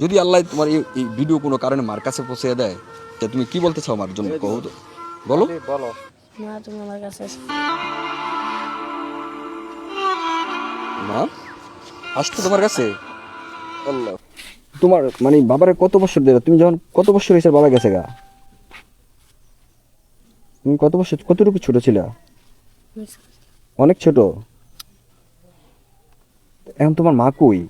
যদি আল্লাহ তোমার এই ভিডিও কোনো কারণে মার কাছে পৌঁছে দেয় তা তুমি কি বলতে চাও মার জন্য কও তো বলো বলো মা তুমি আমার কাছে মা আসতো তোমার কাছে আল্লাহ তোমার মানে বাবার কত বছর ধরে তুমি যখন কত বছর হয়েছে বাবা গেছে গা তুমি কত বছর কতটুকু ছোট ছিল অনেক ছোট এখন তোমার মা কই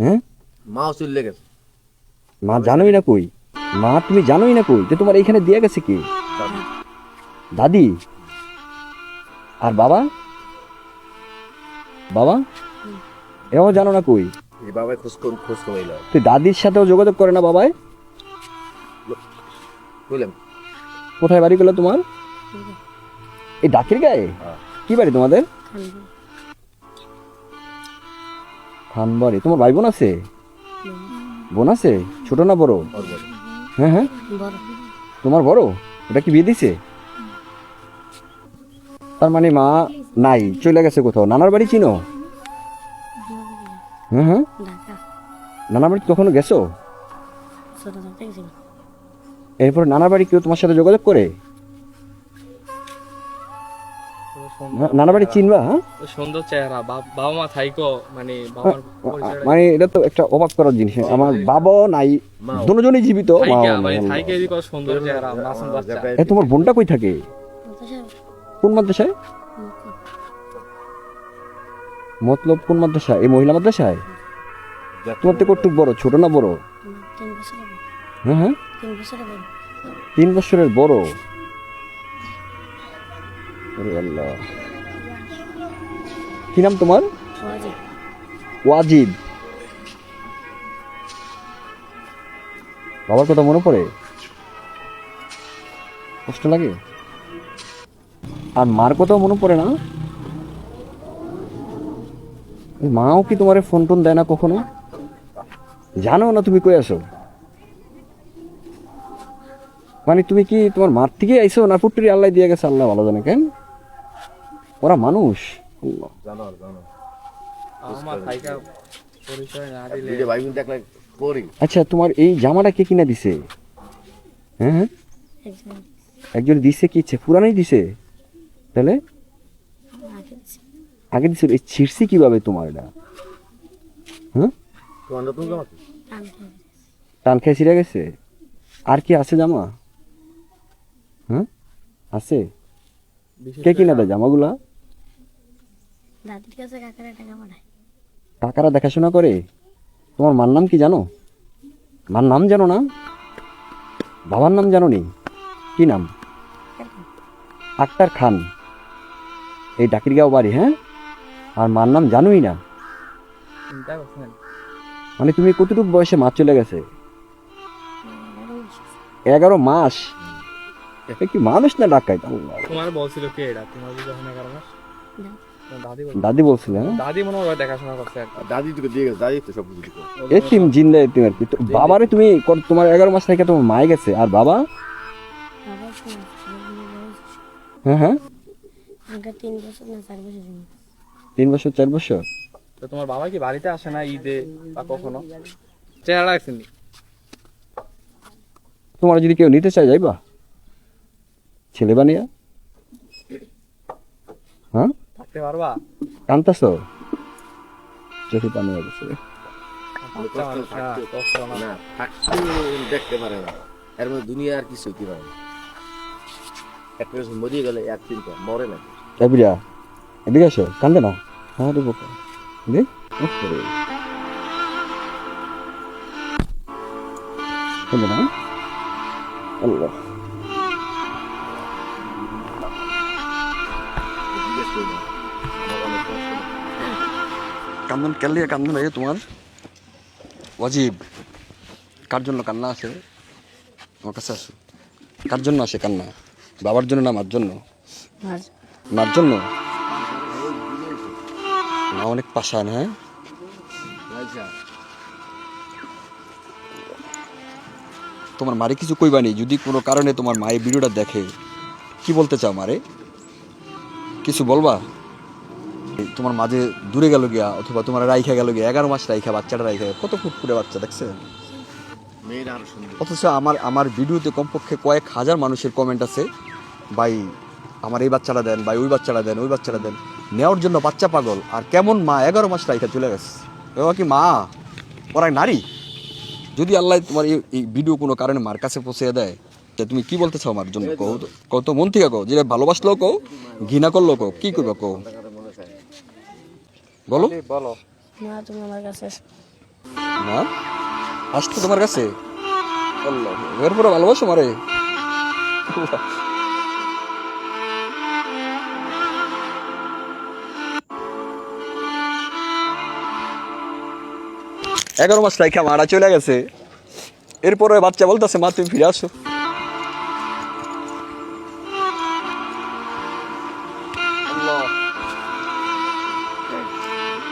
হ্যাঁ মাও চলে গেছে মা জানোই না কই মা তুমি জানোই না কই যে তোমার এইখানে দিয়ে গেছে কি দাদি আর বাবা বাবা এও জানো না কই এই বাবাই খোঁজ কমাইল তুই দাদির সাথেও যোগাযোগ করে না বাবাই বুঝলাম কোথায় বাড়ি গেলো তোমার এই ডাকের গায়ে কি বাড়ি তোমাদের খানবাড়ি তোমার ভাই বোন আছে বোন আছে ছোট না বড় হ্যাঁ হ্যাঁ বড় তোমার বড় ওটা কি বিয়ে দিছে তার মানে মা নাই চলে গেছে কোথাও নানার বাড়ি চিনো হ্যাঁ হ্যাঁ ঢাকা নানার বাড়ি কখনো গেছো ছোট থাকতে গেছিল এরপর নানার বাড়ি কেউ তোমার সাথে যোগাযোগ করে নানার বাড়ি চিনবা হ্যাঁ সুন্দর চেহারা বাবা মা থাইকো মানে বাবার পরিচয়টা মানে এটা তো একটা অবাক করার জিনিস আমার বাবাও নাই দুজনই জীবিত মাও থাইকা নাই, মানে আল্লাহ। থাইকে দিকে সুন্দর চেহারা মাসুম বাচ্চা এ তোমার বোনটা কই থাকে মাদ্রাসা কোন মাদ্রাসায় মতলব কোন মাদ্রাসা এই মহিলা মাদ্রাসায় তোমার থেকে কতটুক বড় ছোট না বড় 3 বছর হবে হ্যাঁ হ্যাঁ 3 বছর হবে 3 বছরের বড় ওরে আল্লাহ কি নাম তোমার ওয়াজি ওয়াজিদ বাবার কথা মনে পড়ে কষ্ট লাগে আর মার কথাও মনে পড়ে না ওই মাও কি তোমার ফোন টোন দেয় না কখনো জানো না তুমি কই আসো মানে তুমি কি তোমার মার থেকে আইসো না পুট্টুরি আল্লাহ দিয়ে গেছে আল্লাহ ভালো জানে কেন ওরা মানুষ আল্লাহ জানো জানো বাবা মা থাইকা পরিচয় না দিলে ভিডিও ভাই বোন দেখলে করি আচ্ছা তোমার এই জামাটা কে কিনা দিছে হ্যাঁ হ্যাঁ একজন একজন দিছে কি ইচ্ছে পুরানোই দিছে তাহলে আগে দিছে। আগে দিছিল এই ছিড়ছি কিভাবে তোমার এটা হ্যাঁ তোমার নতুন জামা কি? টান খেয়ে টান খেয়ে ছিঁড়ে গেছে আর কি আছে জামা হ্যাঁ আছে বিশেষ কে কিনা দেয় জামাগুলা দাদির কাছে কাকারা টাকা পাঠায় কাকারা দেখাশোনা করে তোমার মার নাম কি জানো মার নাম জানো না বাবার নাম জানো নি কি নাম আক্তার খান এই ডাকিরগাঁও বাড়ি হ্যাঁ আর মার নাম জানোই না চিন্তা করছেন মানে তুমি কতটুকু বয়সে মা চলে গেছে 11 মাস এ কি মানুষ না ডাকাই তোমার বলছিল কে এটা তোমার যখন 11 মাস তোমার দাদি বলছিল দাদি বলছিল হ্যাঁ দাদি মনে হয় দেখাশোনা করছে আর কি। আর দাদি তোকে দিয়ে গেছে দাদি তো সব কিছু করে এতিম জিন্দা এতিম আর কি তো বাবারে তুমি তোমার 11 মাস থেকে তোমার মায়ে গেছে আর বাবা আবার শুনে হ্যাঁ হ্যাঁ আগে 3 বছর না 4 বছর ছিল 3 বছর 4 বছর তো তোমার বাবা কি বাড়িতে আসে না ঈদে বা কখনো চেহারা রাখছেন তোমার যদি কেউ নিতে চায় যাইবা ছেলে বানিয়া হ্যাঁ থাকতে পারবা কান্তাছ চোখে পানি আসছে বাচ্চা মানুষ না, কষ্ট না। না থাকতে দেখতে পারে না এর মধ্যে দুনিয়া আর কিছু হইতে পারে না একটা কিছু মরিয়ে গেলে এক চিন্তা মরে না এবিরা এদিকে আসো কান্দে না হ্যাঁ রে বোকা দেখ কান্দে না আল্লাহ জিজ্ঞেস করি না আমার অনেক কষ্ট হয়। কান্দন কেলে কান্দন ভাই তোমার ওয়াজিব কার জন্য কান্না আছে আমার কাছে আসো কার জন্য আসে কান্না বাবার জন্য না মার জন্য আর মার জন্য মা অনেক পাষাণ হ্যাঁ আচ্ছা তোমার মারে কিছু কইবানি যদি কোনো কারণে তোমার মা এই ভিডিওটা দেখে কি বলতে চাও মারে কিছু বলবা তোমার মাঝে দূরে গেল গিয়া অথবা তোমার রাইখা গেল গিয়া 11 মাস রাইখা বাচ্চাটা রাইখা কত ফুটফুটে বাচ্চা দেখছেন। মেয়েরা আরো সুন্দর। অথচ আমার ভিডিওতে কমপক্ষে কয়েক হাজার মানুষের কমেন্ট আছে, ভাই আমার এই বাচ্চাটা দেন, ভাই ওই বাচ্চাটা দেন, ওই বাচ্চাটা দেন, নেওয়ার জন্য বাচ্চা পাগল। আর কেমন মা 11 মাস রাইখা চলে গেছে, ওরা কি মা, ওরা নারী? যদি আল্লাহ তোমার এই ভিডিও কোনো কারণে মার কাছে পৌঁছে দেয়, তা তুমি কি বলতে চাও আমার জন্য? কত মন থেকে কও, যেটা ভালোবাসলেও কও, ঘৃণা করলেও কও, কি করবে কও, বলো। বলো। মা তুমি আমার কাছে এসো। না আসতো তোমার কাছে, আল্লাহ এর পুরো ভালোবাসো মারে। এগারো মাস রাইখা মারা চলে গেছে, এরপরে বাচ্চা বলতেছে মা তুমি ফিরে আসো।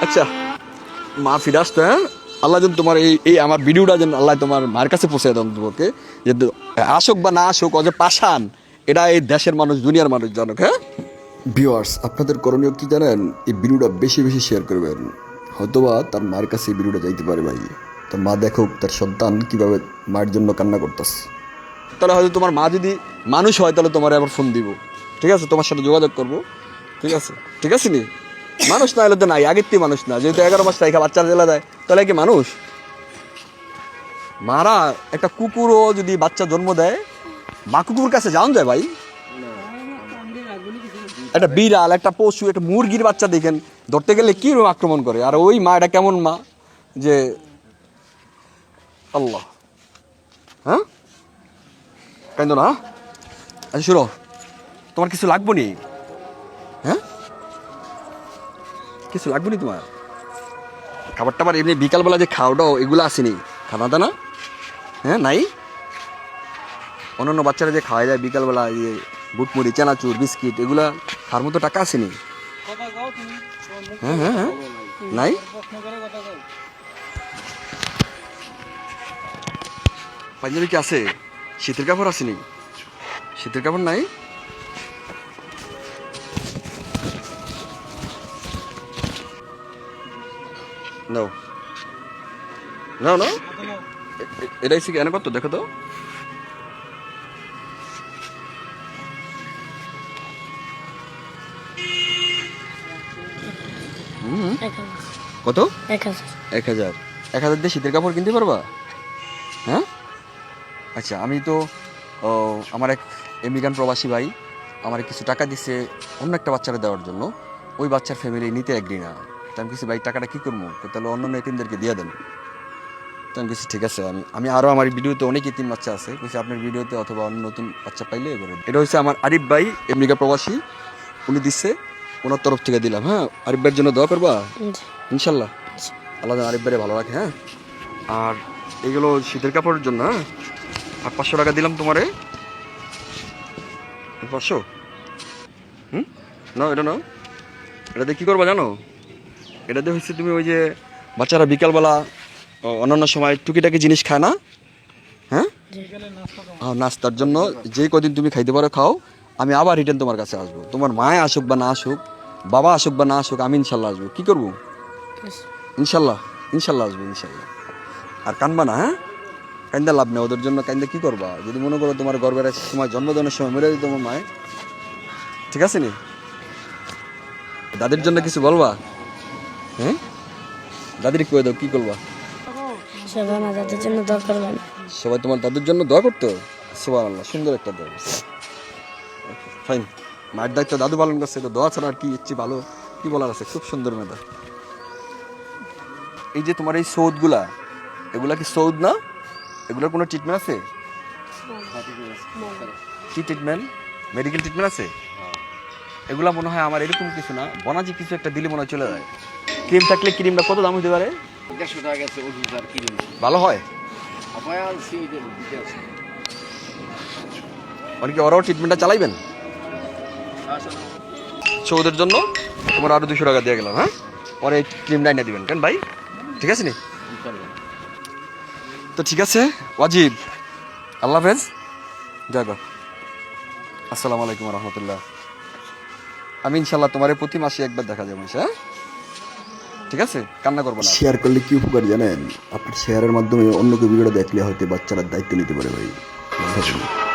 আচ্ছা মা ফিরে আসতো, হ্যাঁ আল্লাহ যেন তোমার এই আমার ভিডিওটা যেন আল্লাহ তোমার মার কাছে পৌঁছে দেন তোমাকে, যে আসুক বা না আসুক, ও যে পাশান এটা এই দেশের মানুষ দুনিয়ার মানুষ জানুক। হ্যাঁ ভিউয়ার্স, আপনাদের করণীয় কি জানেন? এই ভিডিওটা বেশি বেশি শেয়ার করবেন, হয়তোবা তার মার কাছে এই ভিডিওটা যাইতে পারে ভাই, তার মা দেখুক তার সন্তান কিভাবে মায়ের জন্য কান্না করতেছে। তাহলে হয়তো তোমার মা যদি মানুষ হয় তাহলে তোমার আবার ফোন দিব, ঠিক আছে, তোমার সাথে যোগাযোগ করবো, ঠিক আছে, ঠিক আছে নি? মানুষ না হলে তো নাই, আগের থেকে মানুষ না, যেহেতু 11 মাস রাইখা বাচ্চা জেলা দেয়, তাহলে কি মানুষ? মারা একটা কুকুরও যদি বাচ্চা জন্ম দেয়, মা কুকুর কাছে যাওয়া যায় ভাই? একটা বিড়াল, একটা পশু, একটা মুরগির বাচ্চা দেখেন ধরতে গেলে কি রকম আক্রমণ করে, আর ওই মা এটা কেমন মা যে আল্লাহ। হ্যাঁ কেন না? আচ্ছা শুনো, তোমার কিছু লাগবো নি? হ্যাঁ কিছু লাগবে নি তোমার? খাবার টাবার এমনি বিকালবেলা যে খাওয়াটাও এগুলো আসেনি, খানা দানা? হ্যাঁ নাই? অন্যান্য বাচ্চারা যে খাওয়া যায় বিকালবেলা, ইয়ে বুটমুড়ি, চানাচুর, বিস্কিট, এগুলা খাওয়ার মতো টাকা আসেনি? হ্যাঁ হ্যাঁ হ্যাঁ নাই? পাঞ্জাবি কি আছে? শীতের কাপড় আসেনি? শীতের কাপড় নাই? নাও নাও নাও, এটাই শিখে এনে কত দেখো তো। কত? 1000। 1000? 1000 দিয়ে শীতের কাপড় কিনতে পারবা? হ্যাঁ আচ্ছা, আমি তো আমার এক আমেরিকান প্রবাসী ভাই আমার কিছু টাকা দিচ্ছে অন্য একটা বাচ্চারা দেওয়ার জন্য, ওই বাচ্চার ফ্যামিলি নিতে এগ্রি না। তো আমি কিছু ভাই টাকাটা কী করবো, তাহলে অন্য এতিমদেরকে দিয়ে দেন। তো আমি কিছু ঠিক আছে, আমি আরও আমার ভিডিওতে অনেক এতিম বাচ্চা আছে, কিছু আপনার ভিডিওতে অথবা অন্য নতুন বাচ্চা পাইলে করে। এটা হচ্ছে আমার আরিফ ভাই, আমেরিকা প্রবাসী, উনি দিচ্ছে, ওনার তরফ থেকে দিলাম। হ্যাঁ আরিফ ভাইয়ের জন্য দোয়া করবা ইনশাল্লাহ, আল্লাহ যেন আরিফ ভাইরে ভালো রাখে। হ্যাঁ আর এগুলো শীতের কাপড়ের জন্য। হ্যাঁ আর 500 টাকা দিলাম তোমারে, 500। নাও এটা নাও, এটাতে কী করবা জানো? এটাতে হচ্ছে তুমি ওই যে বাচ্চারা বিকালবেলা অন্যান্য সময় টুকিটাকি জিনিস খায় না, হ্যাঁ নাস্তার জন্য যে কদিন তুমি খাইতে পারো খাও, আমি আবার রিটার্ন তোমার কাছে আসবো। তোমার মায়ে আসুক বা না আসুক, বাবা আসুক বা না আসুক, আমি ইনশাল্লাহ আসবো। কী করবো? ইনশাল্লাহ ইনশাল্লাহ আসবো ইনশাল্লাহ। আর কানবা না, হ্যাঁ কান্দা লাভ নেই, ওদের জন্য কান্দা কী করবা? যদি মনে করো তোমার গর্বের সময়, জন্মদিনের সময় মেরে দিত তোমার মায়ে, ঠিক আছে নি? দাদির জন্য কিছু বলবা? হ্যাঁ দাদির কয়ে দাও, কী করবা? সবাই আমার দাদির জন্য দোয়া করবেন। সবাই তোমার দাদুর জন্য দোয়া করতো? সুবহানাল্লাহ, সুন্দর একটা দোয়া। ফাইন, মায়ের দায়িত্ব দাদু পালন করছে, তো দোয়া ছাড়া আর কি ইচ্ছে ভালো কি বলার আছে? খুব সুন্দর মেধা। এই যে তোমার এই সৌদগুলা, এগুলা কি সৌদ না? এগুলোর কোনো ট্রিটমেন্ট আছে? কি ট্রিটমেন্ট? মেডিকেল ট্রিটমেন্ট আছে? এগুলা মনে হয় আমার এরকম কিছু না, বনাজি কিছু একটা দিলে মনে হয় চলে যায়। ক্রিম থাকলে ক্রিমটা কত দাম হতে পারে? 150 টাকা গেছে ওষুধ আর কি ভালো হয়? অনেকে ওরাও ট্রিটমেন্টটা চালাইবেন। সৌদের জন্য তোমার আরো 200 টাকা দিয়ে গেলাম। হ্যাঁ পরে এই ক্রিমটা এনে দিবেন কেন ভাই, ঠিক আছে নি? তো ঠিক আছে ওয়াজিব, আল্লাহ হাফেজ, জয় গো, আসসালামু আলাইকুম রহমতুল্লাহ। আমি ইনশাল্লাহ তোমার প্রতি মাসে একবার দেখা যাবো। হ্যাঁ ঠিক আছে, কান্না করবো না। শেয়ার করলে কি উপকার জানেন? আপনার শেয়ারের মাধ্যমে অন্য কেউ ভিডিওটা দেখলে হয়তো বাচ্চারা দায়িত্ব নিতে পারে ভাই। ভালো থাকবেন।